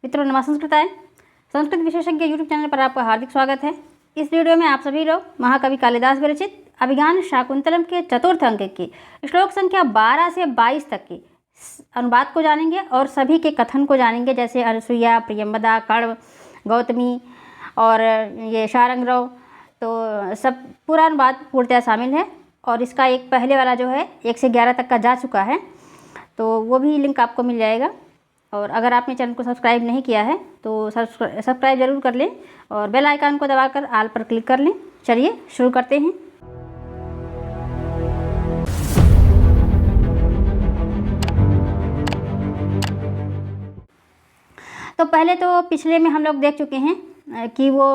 मित्रों नमः संस्कृताय संस्कृत विशेषज्ञ यूट्यूब चैनल पर आपका हार्दिक स्वागत है। इस वीडियो में आप सभी लोग महाकवि कालिदास विरचित अभिज्ञान शाकुंतलम के चतुर्थ अंक के श्लोक संख्या 12 से 22 तक के अनुवाद को जानेंगे और सभी के कथन को जानेंगे, जैसे अनुसुईया, प्रियंवदा, कण्व, गौतमी और ये शार्ंगरव। तो सब पूरा अनुवाद पूर्णतः शामिल है और इसका एक पहले वाला जो है 1 से 11 तक का जा चुका है, तो वो भी लिंक आपको मिल जाएगा। और अगर आपने चैनल को सब्सक्राइब नहीं किया है तो सब्सक्राइब ज़रूर कर लें और बेल आइकन को दबाकर ऑल पर क्लिक कर लें। चलिए शुरू करते हैं। तो पहले तो पिछले में हम लोग देख चुके हैं कि वो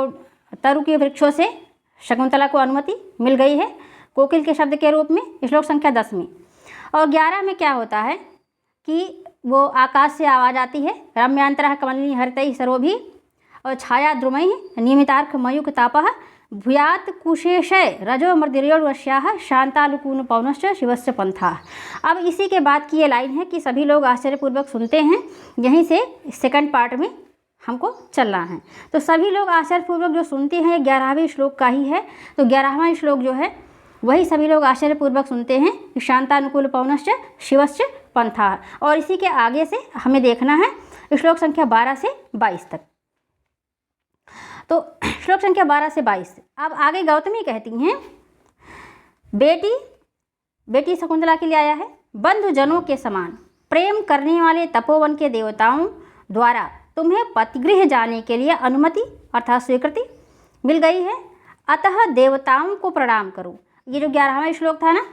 तरु के वृक्षों से शकुंतला को अनुमति मिल गई है कोकिल के शब्द के रूप में, श्लोक संख्या 10 में। और 11 में क्या होता है कि वो आकाश से आवाज़ आती है, रम्यांतरः कमलिनी हरितैः सरोभिः और छाया द्रुमैः नियमितार्क मयूख तापः भूयात् कुशेशय रजो मर्दिर्योर्वश्याः शांतालुकून पवनश्च शिवस्य पंथाः। अब इसी के बाद की ये लाइन है कि सभी लोग आश्चर्यपूर्वक सुनते हैं। यहीं से सेकंड पार्ट में हमको चलना है। तो सभी लोग आश्चर्यपूर्वक जो सुनते हैं ये 11वें श्लोक का ही है। तो 11वां श्लोक जो है वही सभी लोग आश्चर्यपूर्वक सुनते हैं कि शांतानुकूल पवनश्च शिवश्च पंथा। और इसी के आगे से हमें देखना है श्लोक संख्या 12 से 22 तक। तो श्लोक संख्या 12 से 22 अब आगे गौतमी कहती हैं, बेटी शकुंतला के लिए आया है, बंधुजनों के समान प्रेम करने वाले तपोवन के देवताओं द्वारा तुम्हें पतिगृह जाने के लिए अनुमति अर्थात स्वीकृति मिल गई है, अतः देवताओं को प्रणाम करो। ये जो 11वां श्लोक था ना,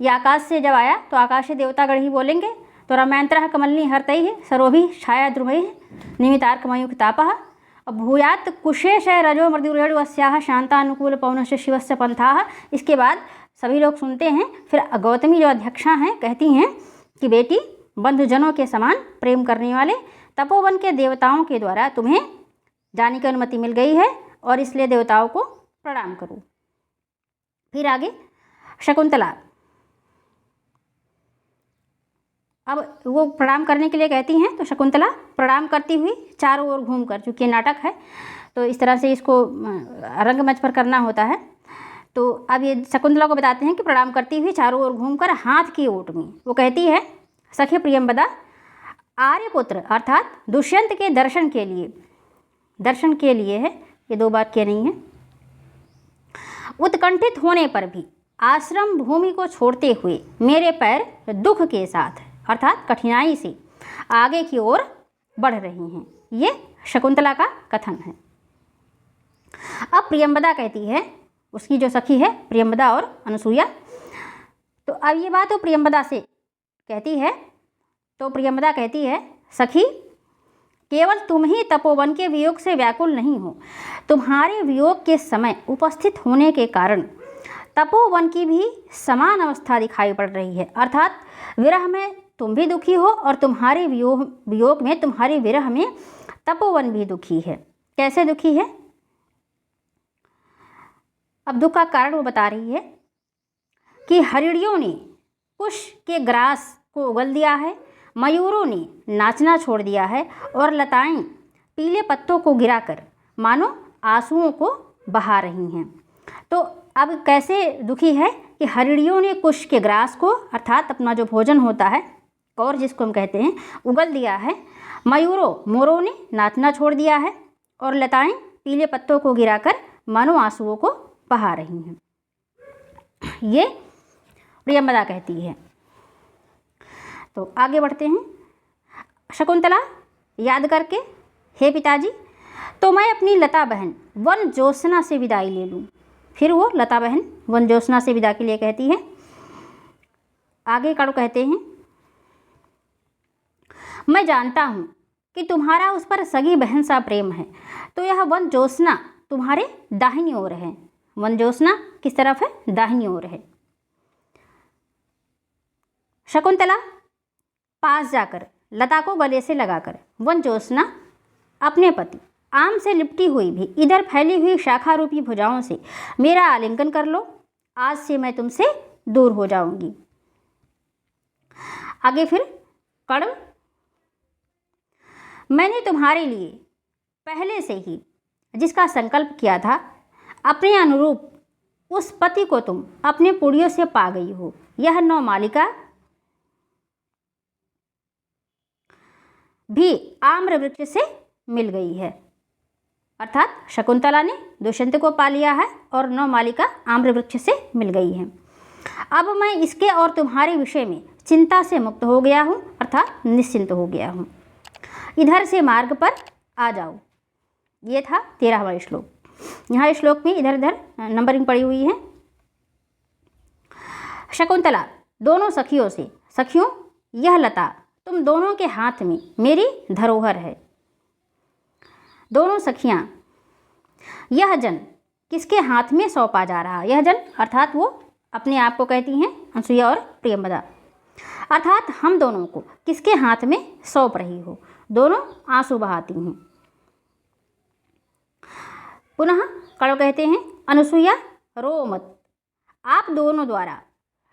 ये आकाश से जब आया तो आकाशीय देवतागण ही बोलेंगे। तो रम्यांतरः कमलिनी हरितैः सरोभिः छाया द्रुमैः नियमितार्क मयूख तापः भूयात् कुशेशय रजो मर्दिर्योर्वश्याः शांतानुकूल पवनश्च शिवस्य पंथाः। इसके बाद सभी लोग सुनते हैं। फिर गौतमी जो अध्यक्षा हैं कहती हैं कि बेटी बंधुजनों के समान प्रेम करने वाले तपोवन के देवताओं के द्वारा तुम्हें जाने की अनुमति मिल गई है और इसलिए देवताओं को प्रणाम करो। फिर आगे शकुंतला, अब वो प्रणाम करने के लिए कहती हैं तो शकुंतला प्रणाम करती हुई चारों ओर घूमकर, चूँकि नाटक है तो इस तरह से इसको रंगमंच पर करना होता है। तो अब ये शकुंतला को बताते हैं कि प्रणाम करती हुई चारों ओर घूमकर हाथ की ओट में वो कहती है, सखी प्रियंवदा, आर्यपुत्र अर्थात दुष्यंत के दर्शन के लिए है, ये 2 बार के नहीं है, उत्कंठित होने पर भी आश्रम भूमि को छोड़ते हुए मेरे पैर दुख के साथ अर्थात कठिनाई से आगे की ओर बढ़ रही हैं। ये शकुंतला का कथन है। अब प्रियंवदा कहती है, उसकी जो सखी है प्रियंवदा और अनुसुईया, तो अब ये बात वो प्रियंवदा से कहती है। तो प्रियंवदा कहती है, सखी केवल तुम ही तपोवन के वियोग से व्याकुल नहीं हो, तुम्हारे वियोग के समय उपस्थित होने के कारण तपोवन की भी समान अवस्था दिखाई पड़ रही है। अर्थात विरह में तुम भी दुखी हो और तुम्हारे वियोग में, तुम्हारे विरह में तपोवन भी दुखी है। कैसे दुखी है? अब दुख का कारण वो बता रही है कि हरिणियों ने कुश के ग्रास को उगल दिया है, मयूरों ने नाचना छोड़ दिया है और लताएं पीले पत्तों को गिराकर मानो आंसुओं को बहा रही हैं। तो अब कैसे दुखी है कि हरिणियों ने कुश के ग्रास को अर्थात अपना जो भोजन होता है कौर जिसको हम कहते हैं उगल दिया है, मोरों ने नाचना छोड़ दिया है और लताएं पीले पत्तों को गिराकर मानो आंसुओं को बहा रही हैं। ये प्रियंवदा कहती है। तो आगे बढ़ते हैं। शकुंतला याद करके, हे पिताजी, तो मैं अपनी लता बहन वन ज्योत्सना से विदाई ले लूँ। फिर वो लता बहन वन ज्योत्सना से विदा के लिए कहती है। आगे कण्व कहते हैं, मैं जानता हूँ कि तुम्हारा उस पर सगी बहन सा प्रेम है, तो यह वन ज्योत्सना तुम्हारे दाहिनी ओर है। वन ज्योत्सना किस तरफ है? दाहिनी ओर है। शकुंतला पास जाकर लता को गले से लगाकर वन ज्योत्सना अपने पति आम से लिपटी हुई भी इधर फैली हुई शाखा रूपी भुजाओं से मेरा आलिंगन कर लो, आज से मैं तुमसे दूर हो जाऊंगी। आगे फिर कण्व, मैंने तुम्हारे लिए पहले से ही जिसका संकल्प किया था, अपने अनुरूप उस पति को तुम अपने पुड़ियों से पा गई हो। यह नवमालिका भी आम्र वृक्ष से मिल गई है। अर्थात शकुंतला ने दुष्यंत को पा लिया है और नवमालिका आम्र वृक्ष से मिल गई है। अब मैं इसके और तुम्हारे विषय में चिंता से मुक्त हो गया हूँ, अर्थात निश्चिंत हो गया हूँ। इधर से मार्ग पर आ जाओ। ये था 13वां श्लोक। यहाँ इस श्लोक में इधर उधर नंबरिंग पड़ी हुई है। शकुंतला दोनों सखियों से, सखियों यह लता तुम दोनों के हाथ में मेरी धरोहर है। दोनों सखियां, यह जन किसके हाथ में सौंपा जा रहा है? यह जन अर्थात वो अपने आप को कहती हैं अनसुईया और प्रियंवदा। अर्थात हम दोनों को किसके हाथ में सौंप रही हो? दोनों आंसू बहाती हैं। पुनः कड़व कहते हैं, अनुसुईया रो मत, आप दोनों द्वारा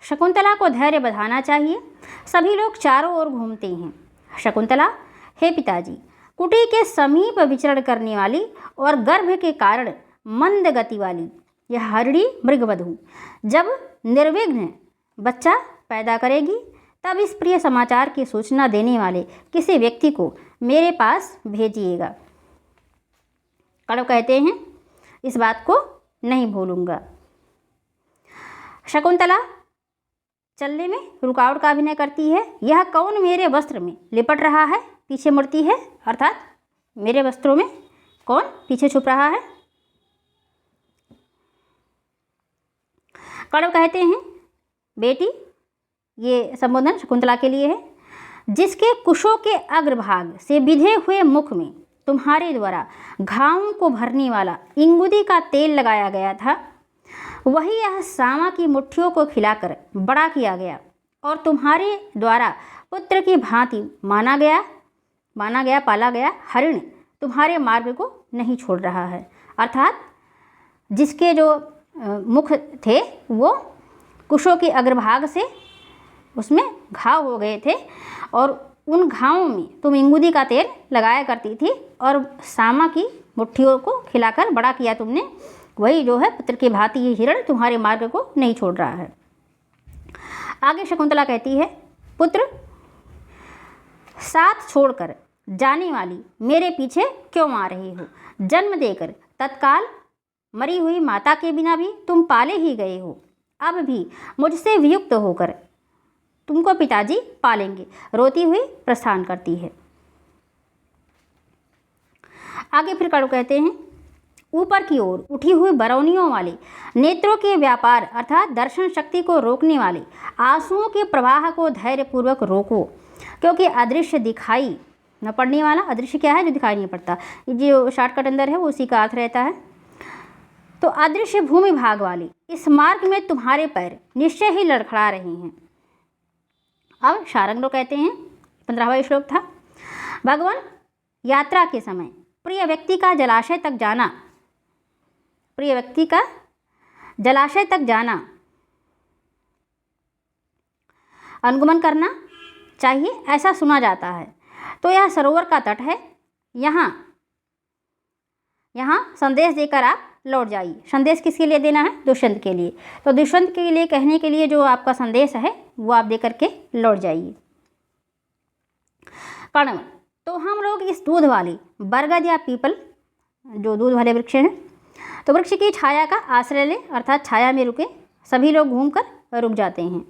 शकुंतला को धैर्य बधाना चाहिए। सभी लोग चारों ओर घूमते हैं। शकुंतला, हे पिताजी, कुटी के समीप विचरण करने वाली और गर्भ के कारण मंद गति वाली यह हरिणी मृगवधू जब निर्विघ्न बच्चा पैदा करेगी, तब इस प्रिय समाचार की सूचना देने वाले किसी व्यक्ति को मेरे पास भेजिएगा। कड़व कहते हैं, इस बात को नहीं भूलूंगा। शकुंतला चलने में रुकावट का अभिनय करती है। यह कौन मेरे वस्त्र में लिपट रहा है? पीछे मुड़ती है, अर्थात मेरे वस्त्रों में कौन पीछे छुप रहा है? कड़व कहते हैं, बेटी, ये संबोधन शकुंतला के लिए है, जिसके कुशों के अग्रभाग से बिधे हुए मुख में तुम्हारे द्वारा घावों को भरने वाला इंगुदी का तेल लगाया गया था, वही यह सामा की मुट्ठियों को खिलाकर बड़ा किया गया और तुम्हारे द्वारा पुत्र की भांति माना गया पाला गया हरिण तुम्हारे मार्ग को नहीं छोड़ रहा है। अर्थात जिसके जो मुख थे वो कुशों के अग्रभाग से उसमें घाव हो गए थे और उन घावों में तुम इंगुदी का तेल लगाया करती थी और सामा की मुट्ठियों को खिलाकर बड़ा किया तुमने, वही जो है पुत्र की भांति ये हिरण तुम्हारे मार्ग को नहीं छोड़ रहा है। आगे शकुंतला कहती है, पुत्र, साथ छोड़कर जाने वाली मेरे पीछे क्यों आ रही हो? जन्म देकर तत्काल मरी हुई माता के बिना भी तुम पाले ही गए हो। अब भी मुझसे वियुक्त होकर तुमको पिताजी पालेंगे। रोती हुई प्रस्थान करती है। आगे फिर कड़व कहते हैं, ऊपर की ओर उठी हुई बरौनियों वाले नेत्रों के व्यापार अर्थात दर्शन शक्ति को रोकने वाले आंसुओं के प्रवाह को धैर्यपूर्वक रोको, क्योंकि अदृश्य दिखाई न पड़ने वाला, अदृश्य क्या है? जो दिखाई नहीं पड़ता। जो शॉर्टकट अंदर है वो उसी का अर्थ रहता है। तो अदृश्य भूमि भाग वाले इस मार्ग में तुम्हारे पैर निश्चय ही लड़खड़ा रहे हैं। अब शारंग लोग कहते हैं, 15वां श्लोक था, भगवान यात्रा के समय प्रिय व्यक्ति का जलाशय तक जाना अनुगमन करना चाहिए, ऐसा सुना जाता है। तो यह सरोवर का तट है, यहाँ संदेश देकर आप लौट जाइए। संदेश किसके लिए देना है? दुष्यंत के लिए। तो दुष्यंत के लिए कहने के लिए जो आपका संदेश है वो आप दे करके लौट जाइए। कर्ण, तो हम लोग इस दूध वाले बरगद या पीपल, जो दूध वाले वृक्ष हैं, तो वृक्ष की छाया का आश्रय ले, अर्थात छाया में रुके। सभी लोग घूमकर रुक जाते हैं।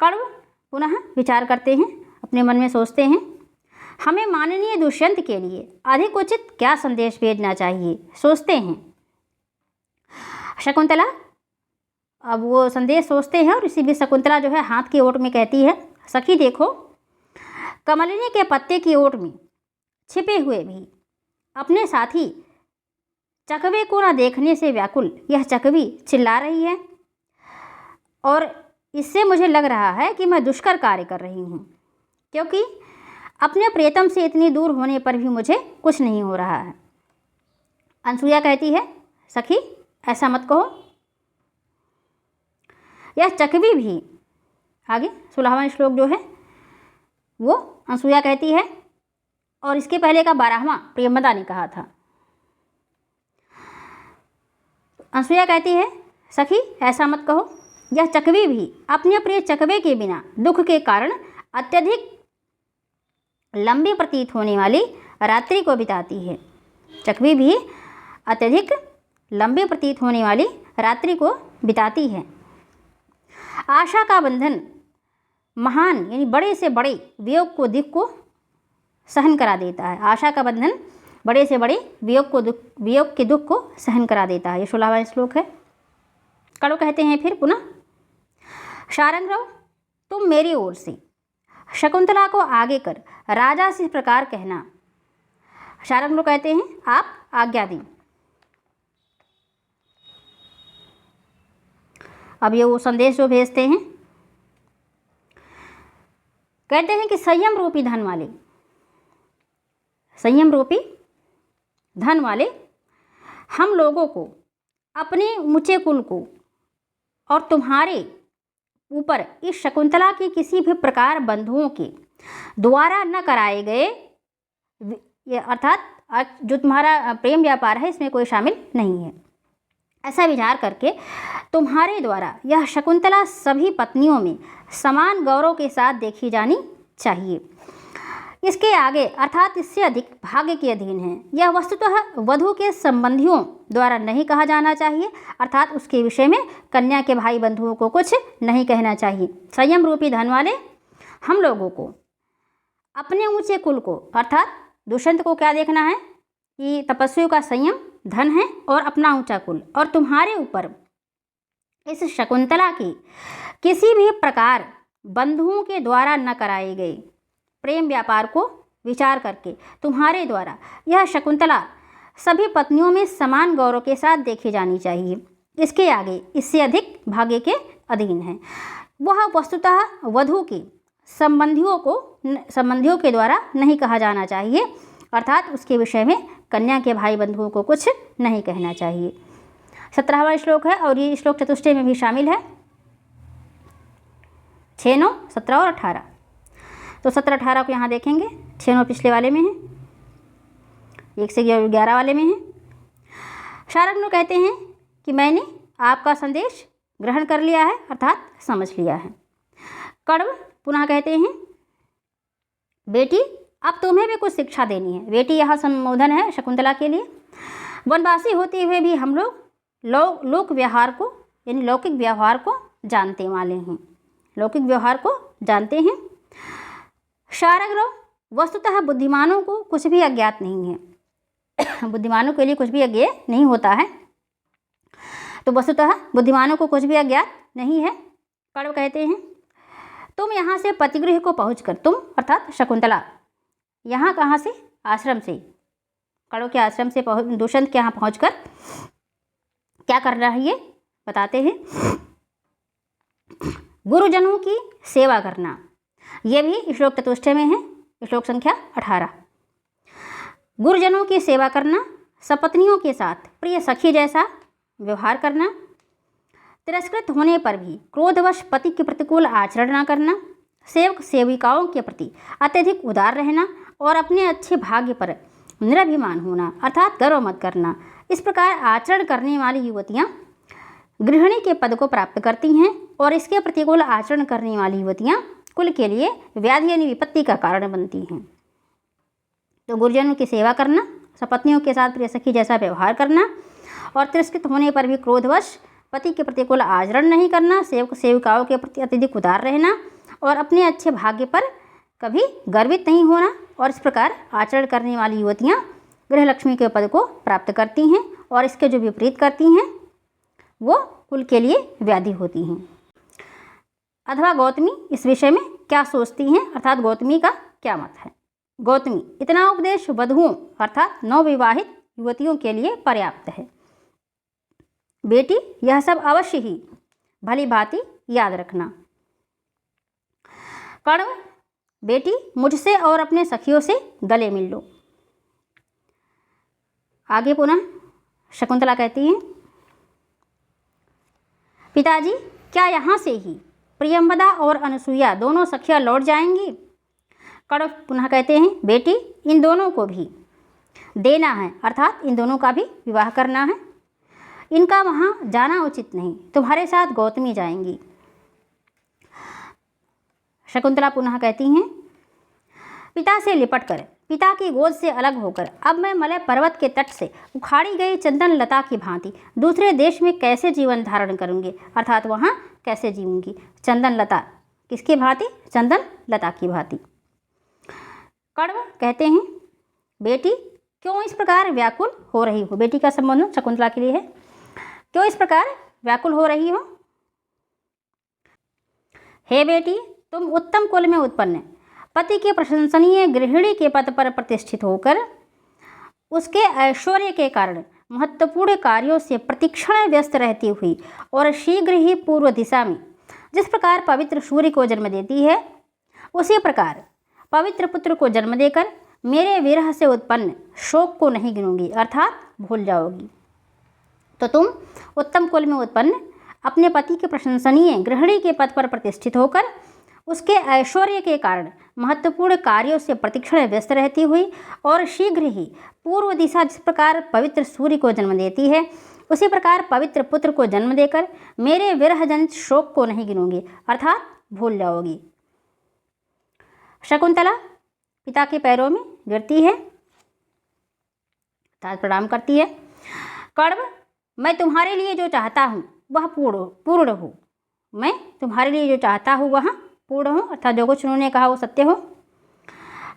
कर्ण पुनः विचार करते हैं, अपने मन में सोचते हैं, हमें माननीय दुष्यंत के लिए अधिक उचित क्या संदेश भेजना चाहिए? सोचते हैं। शकुंतला अब वो संदेश सोचते हैं और इसी बीच शकुंतला जो है हाथ की ओट में कहती है, सखी देखो, कमलिनी के पत्ते की ओट में छिपे हुए भी अपने साथी चकवे को न देखने से व्याकुल यह चकवी चिल्ला रही है और इससे मुझे लग रहा है कि मैं दुष्कर कार्य कर रही हूँ, क्योंकि अपने प्रियतम से इतनी दूर होने पर भी मुझे कुछ नहीं हो रहा है। अनसुईया कहती है, सखी ऐसा मत कहो, यह चकवी भी, आगे 16वां श्लोक जो है वो अनसुईया कहती है, और इसके पहले का 12वां प्रियंवदा ने कहा था। अनसुईया कहती है, सखी ऐसा मत कहो, यह चकवी भी अपने प्रिय चकवे के बिना दुख के कारण अत्यधिक लंबी प्रतीत होने वाली रात्रि को बिताती है। चकवी भी अत्यधिक लंबी प्रतीत होने वाली रात्रि को बिताती है। आशा का बंधन महान यानी बड़े से बड़े वियोग को दुख को सहन करा देता है। आशा का बंधन बड़े से बड़े वियोग के दुख को सहन करा देता है। ये 16वां श्लोक है। कड़व कहते हैं फिर पुनः, शारंगरव तुम मेरी ओर से शकुंतला को आगे कर राजा से इस प्रकार कहना। शारंगरव कहते हैं, आप आज्ञा दें। अब ये वो संदेश जो भेजते हैं, कहते हैं कि संयम रूपी धन वाले, संयम रूपी धन वाले हम लोगों को, अपने ऊंचे कुल को और तुम्हारे ऊपर इस शकुंतला के किसी भी प्रकार बंधुओं के द्वारा न कराए गए, अर्थात जो तुम्हारा प्रेम व्यापार है इसमें कोई शामिल नहीं है, ऐसा विचार करके तुम्हारे द्वारा यह शकुंतला सभी पत्नियों में समान गौरव के साथ देखी जानी चाहिए। इसके आगे अर्थात इससे अधिक भाग्य के अधीन है। यह वस्तुतः वधू के संबंधियों द्वारा नहीं कहा जाना चाहिए, अर्थात उसके विषय में कन्या के भाई बंधुओं को कुछ नहीं कहना चाहिए। संयम रूपी धन वाले हम लोगों को, अपने ऊंचे कुल को, अर्थात दुष्यंत को क्या देखना है कि तपस्वियों का संयम धन है और अपना ऊंचा कुल, और तुम्हारे ऊपर इस शकुंतला की किसी भी प्रकार बंधुओं के द्वारा न कराए गए प्रेम व्यापार को विचार करके तुम्हारे द्वारा यह शकुंतला सभी पत्नियों में समान गौरव के साथ देखी जानी चाहिए। इसके आगे इससे अधिक भाग्य के अधीन है। वह वस्तुतः वधू के संबंधियों के द्वारा नहीं कहा जाना चाहिए, अर्थात उसके विषय में कन्या के भाई बंधुओं को कुछ नहीं कहना चाहिए। 17वां श्लोक है और ये श्लोक चतुष्टय में भी शामिल है। 6, 9, 17 और 18। तो 17, 18 को यहाँ देखेंगे। 6, 9 पिछले वाले में है, 1 से 11 वाले में है। शारंगनु कहते हैं कि मैंने आपका संदेश ग्रहण कर लिया है, अर्थात समझ लिया है। कण्व पुनः कहते हैं, बेटी अब तुम्हें भी कुछ शिक्षा देनी है। बेटी यहाँ संबोधन है शकुंतला के लिए। वनवासी होते हुए भी हम लोग लोक व्यवहार को यानी लौकिक व्यवहार को जानते वाले हैं, लौकिक व्यवहार को जानते हैं। शारंगरव वस्तुतः बुद्धिमानों को कुछ भी अज्ञात नहीं है। बुद्धिमानों के लिए कुछ भी अज्ञेय नहीं होता है, तो वस्तुतः बुद्धिमानों को कुछ भी अज्ञात नहीं है। कण्व कहते हैं, तुम यहाँ से पतिगृह को पहुँचकर, तुम अर्थात शकुंतला यहाँ कहाँ से, आश्रम से, कण्व के आश्रम से दुष्यंत के यहाँ पहुँचकर क्या करना है ये बताते हैं। गुरुजनों की सेवा करना, ये भी श्लोक चतुष्टय में है, श्लोक संख्या 18। गुरुजनों की सेवा करना, सपत्नियों के साथ प्रिय सखी जैसा व्यवहार करना, तिरस्कृत होने पर भी क्रोधवश पति के प्रतिकूल आचरण न करना, सेवक सेविकाओं के प्रति अत्यधिक उदार रहना और अपने अच्छे भाग्य पर निराभिमान होना, अर्थात गर्व मत करना। इस प्रकार आचरण करने वाली युवतियाँ गृहिणी के पद को प्राप्त करती हैं और इसके प्रतिकूल आचरण करने वाली युवतियाँ कुल के लिए व्याधि यानी विपत्ति का कारण बनती हैं। तो गुरुजनों की सेवा करना, सपत्नियों के साथ प्रिय सखी जैसा व्यवहार करना और तिरस्कृत होने पर भी क्रोधवश पति के प्रतिकूल आचरण नहीं करना, सेवक सेविकाओं के प्रति अत्यधिक उदार रहना और अपने अच्छे भाग्य पर कभी गर्वित नहीं होना, और इस प्रकार आचरण करने वाली युवतियाँ गृहलक्ष्मी के पद को प्राप्त करती हैं और इसके जो विपरीत करती हैं वो कुल के लिए व्याधि होती हैं। अथवा गौतमी इस विषय में क्या सोचती हैं, अर्थात गौतमी का क्या मत है। गौतमी, इतना उपदेश वधुओं अर्थात नवविवाहित युवतियों के लिए पर्याप्त है। बेटी यह सब अवश्य ही भली भांति याद रखना। कण्व, बेटी मुझसे और अपने सखियों से गले मिल लो। आगे पुनः शकुंतला कहती हैं, पिताजी क्या यहाँ से ही प्रियंवदा और अनसुईया दोनों सखियाँ लौट जाएंगी? कण्व पुनः कहते हैं, बेटी इन दोनों को भी देना है, अर्थात इन दोनों का भी विवाह करना है। इनका वहाँ जाना उचित नहीं, तुम्हारे साथ गौतमी जाएंगी। शकुंतला पुनः कहती हैं, पिता से लिपटकर, पिता की गोद से अलग होकर अब मैं मलय पर्वत के तट से उखाड़ी गई चंदन लता की भांति दूसरे देश में कैसे जीवन धारण करूंगी, अर्थात वहाँ कैसे जीऊंगी। चंदन लता किसकी भांति? चंदन लता की भांति। कण्व कहते हैं, बेटी क्यों इस प्रकार व्याकुल हो रही हो? बेटी का संबोधन शकुंतला के लिए है। क्यों इस प्रकार व्याकुल हो रही हो? हे बेटी, तुम उत्तम कुल में उत्पन्न, पति के प्रशंसनीय गृहिणी के पद पर प्रतिष्ठित होकर उसके ऐश्वर्य के कारण महत्वपूर्ण कार्यों से प्रतिक्षण व्यस्त रहती हुई और शीघ्र ही पूर्व दिशा में जिस प्रकार पवित्र सूर्य को जन्म देती है, उसी प्रकार पवित्र पुत्र को जन्म देकर मेरे विरह से उत्पन्न शोक को नहीं गिनूंगी, अर्थात भूल जाओगी। तो तुम उत्तम कुल में उत्पन्न, अपने पति के प्रशंसनीय गृहिणी के पद पर प्रतिष्ठित होकर उसके ऐश्वर्य के कारण महत्वपूर्ण कार्यों से प्रतिक्षण व्यस्त रहती हुई और शीघ्र ही पूर्व दिशा जिस प्रकार पवित्र सूर्य को जन्म देती है, उसी प्रकार पवित्र पुत्र को जन्म देकर मेरे विरह जनित शोक को नहीं गिनूंगी, अर्थात भूल जाओगी। शकुंतला पिता के पैरों में गिरती है, अर्थात प्रणाम करती है। कण्व, मैं तुम्हारे लिए जो चाहता हूँ वह पूर्ण हो। मैं तुम्हारे लिए जो चाहता हूँ वह पूर्ण हो, अर्थात जो कुछ उन्होंने कहा वो सत्य हो।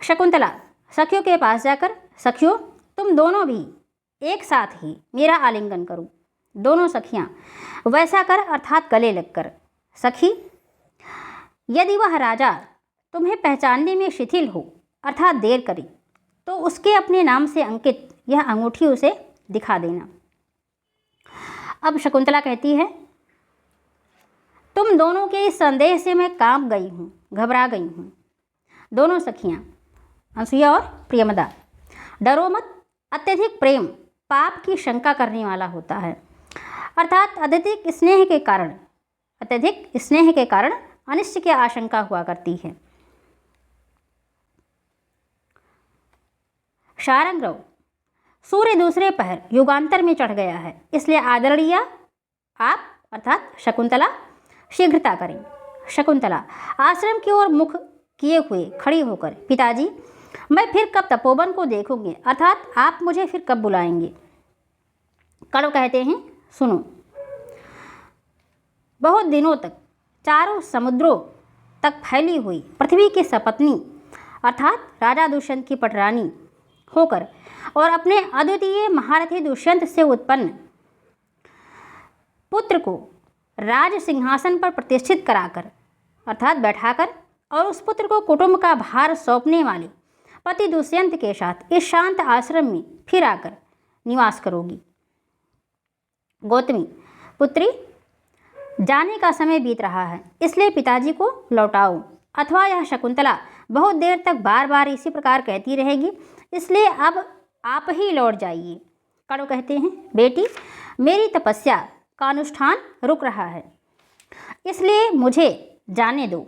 शकुंतला सखियों के पास जाकर, सखियों तुम दोनों भी एक साथ ही मेरा आलिंगन करो। दोनों सखियां वैसा कर, अर्थात गले लगकर। सखी, यदि वह राजा तुम्हें पहचानने में शिथिल हो, अर्थात देर करे, तो उसके अपने नाम से अंकित यह अंगूठी उसे दिखा देना। अब शकुंतला कहती है, तुम दोनों के इस संदेह से मैं कांप गई हूँ, घबरा गई हूँ। दोनों सखियाँ अनसुईया और प्रियमदा, डरो मत, अत्यधिक प्रेम पाप की शंका करने वाला होता है, अर्थात अत्यधिक स्नेह के कारण अनिष्ट की आशंका हुआ करती है। शारंग्रव, सूर्य दूसरे पहर युगांतर में चढ़ गया है, इसलिए आदरणीय आप अर्थात शकुंतला शीघ्रता करें। शकुंतला आश्रम की ओर मुख किए हुए खड़ी होकर, पिताजी मैं फिर कब तपोवन को देखूंगी, अर्थात आप मुझे फिर कब बुलाएंगे। कण्व कहते हैं, सुनो, बहुत दिनों तक चारों समुद्रों तक फैली हुई पृथ्वी की सपत्नी अर्थात राजा दुष्यंत की पटरानी होकर और अपने अद्वितीय महारथी दुष्यंत से उत्पन्न पुत्र को राज सिंहासन पर प्रतिष्ठित कराकर, अर्थात बैठाकर, और उस पुत्र को कुटुंब का भार सौंपने वाले पति दुष्यंत के साथ इस शांत आश्रम में फिर आकर निवास करोगी। गौतमी, पुत्री जाने का समय बीत रहा है, इसलिए पिताजी को लौटाओ, अथवा यह शकुंतला बहुत देर तक बार बार इसी प्रकार कहती रहेगी, इसलिए अब आप ही लौट जाइए। कण्व कहते हैं, बेटी मेरी तपस्या का अनुष्ठान रुक रहा है, इसलिए मुझे जाने दो।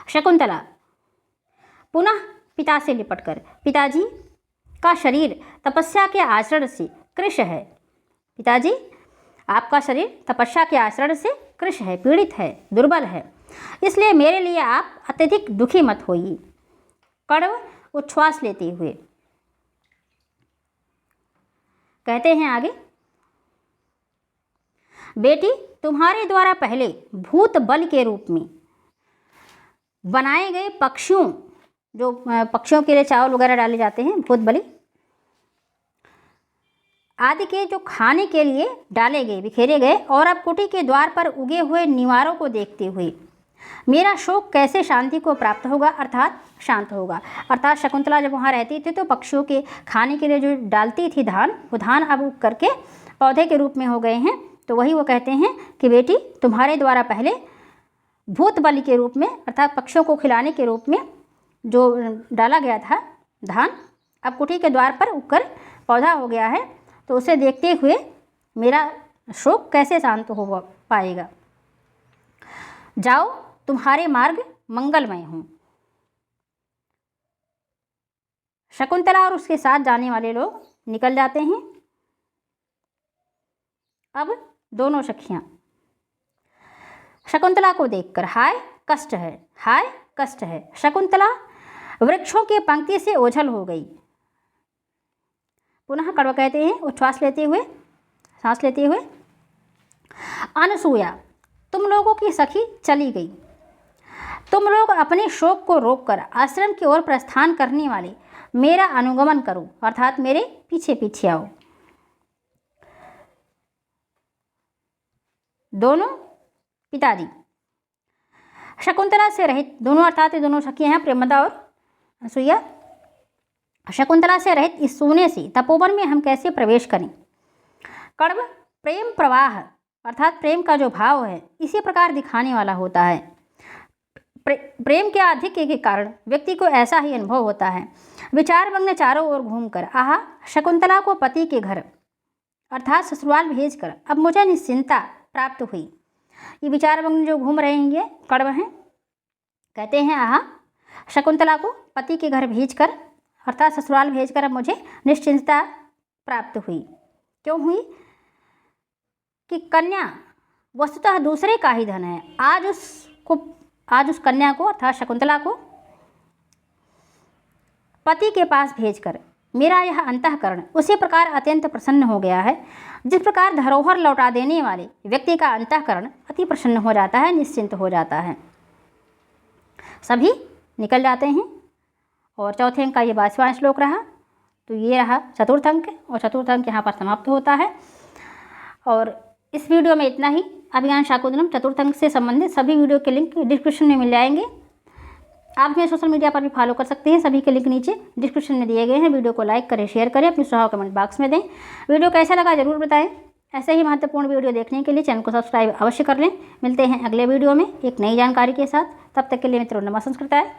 शकुंतला पुनः पिता से लिपटकर, पिताजी का शरीर तपस्या के आचरण से कृश है। पिताजी आपका शरीर तपस्या के आचरण से कृश है, पीड़ित है, दुर्बल है, इसलिए मेरे लिए आप अत्यधिक दुखी मत होइए। कण्व उच्छ्वास लेते हुए कहते हैं आगे, बेटी तुम्हारे द्वारा पहले भूत बल के रूप में बनाए गए पक्षियों, जो पक्षियों के लिए चावल वगैरह डाले जाते हैं, भूत बलि आदि के जो खाने के लिए डाले गए, बिखेरे गए, और अब कुटी के द्वार पर उगे हुए निवारों को देखते हुए मेरा शोक कैसे शांति को प्राप्त होगा, अर्थात शांत होगा। अर्थात शकुंतला जब वहाँ रहती थी तो पक्षियों के खाने के लिए जो डालती थी धान, वो धान अब उग करके पौधे के रूप में हो गए हैं। तो वही वो कहते हैं कि बेटी तुम्हारे द्वारा पहले भूत बलि के रूप में, अर्थात पक्षियों को खिलाने के रूप में जो डाला गया था धान, अब कुटी के द्वार पर उगकर पौधा हो गया है, तो उसे देखते हुए मेरा शोक कैसे शांत हो पाएगा। जाओ, तुम्हारे मार्ग मंगलमय हों। शकुंतला और उसके साथ जाने वाले लोग निकल जाते हैं। अब दोनों सखियां शकुंतला को देखकर हाय कष्ट है, हाय कष्ट है। शकुंतला वृक्षों की पंक्ति से ओझल हो गई। पुनः कड़वा कहते हैं उच्छ्वास लेते हुए, सांस लेते हुए, अनसूया तुम लोगों की सखी चली गई। तुम लोग अपने शोक को रोककर आश्रम की ओर प्रस्थान करने वाले मेरा अनुगमन करो, अर्थात मेरे पीछे पीछे आओ। दोनों पिताजी शकुंतला से रहित, दोनों अर्थात दोनों सखियां हैं प्रेमदा और अनसुईया। शकुंतला से रहित इस सोने से तपोवन में हम कैसे प्रवेश करें। कड़व प्रेम प्रवाह अर्थात प्रेम का जो भाव है इसी प्रकार दिखाने वाला होता है। प्रेम के आधिक्य के कारण व्यक्ति को ऐसा ही अनुभव होता है। विचारमग्न चारों ओर घूमकर आहा शकुंतला को पति के घर अर्थात ससुराल भेजकर अब मुझे निश्चिंता प्राप्त हुई। ये विचारमग्न जो घूम रहे हैं ये कड़व हैं। कहते हैं आहा शकुंतला को पति के घर भेजकर अर्थात ससुराल भेजकर अब मुझे निश्चिंतता प्राप्त हुई। क्यों हुई कि कन्या वस्तुतः दूसरे का ही धन है। आज उस कन्या को अर्थात शकुंतला को पति के पास भेजकर मेरा यह अंतःकरण उसी प्रकार अत्यंत प्रसन्न हो गया है जिस प्रकार धरोहर लौटा देने वाले व्यक्ति का अंतःकरण अति प्रसन्न हो जाता है, निश्चिंत हो जाता है। सभी निकल जाते हैं और चौथे अंक का ये 22वां श्लोक रहा। तो ये रहा चतुर्थ अंक और चतुर्थ अंक यहाँ पर समाप्त होता है। और इस वीडियो में इतना ही। अभियान शाकुंतलम चतुर्थ अंक से संबंधित सभी वीडियो के लिंक डिस्क्रिप्शन में मिल जाएंगे। आप हमें सोशल मीडिया पर भी फॉलो कर सकते हैं, सभी के लिंक नीचे डिस्क्रिप्शन में दिए गए हैं। वीडियो को लाइक करें, शेयर करें, अपने सुझाव कमेंट बॉक्स में दें। वीडियो कैसा लगा जरूर बताएं। ऐसे ही महत्वपूर्ण वीडियो देखने के लिए चैनल को सब्सक्राइब अवश्य कर लें। मिलते हैं अगले वीडियो में एक नई जानकारी के साथ। तब तक के लिए मित्रों नमः संस्कृताय।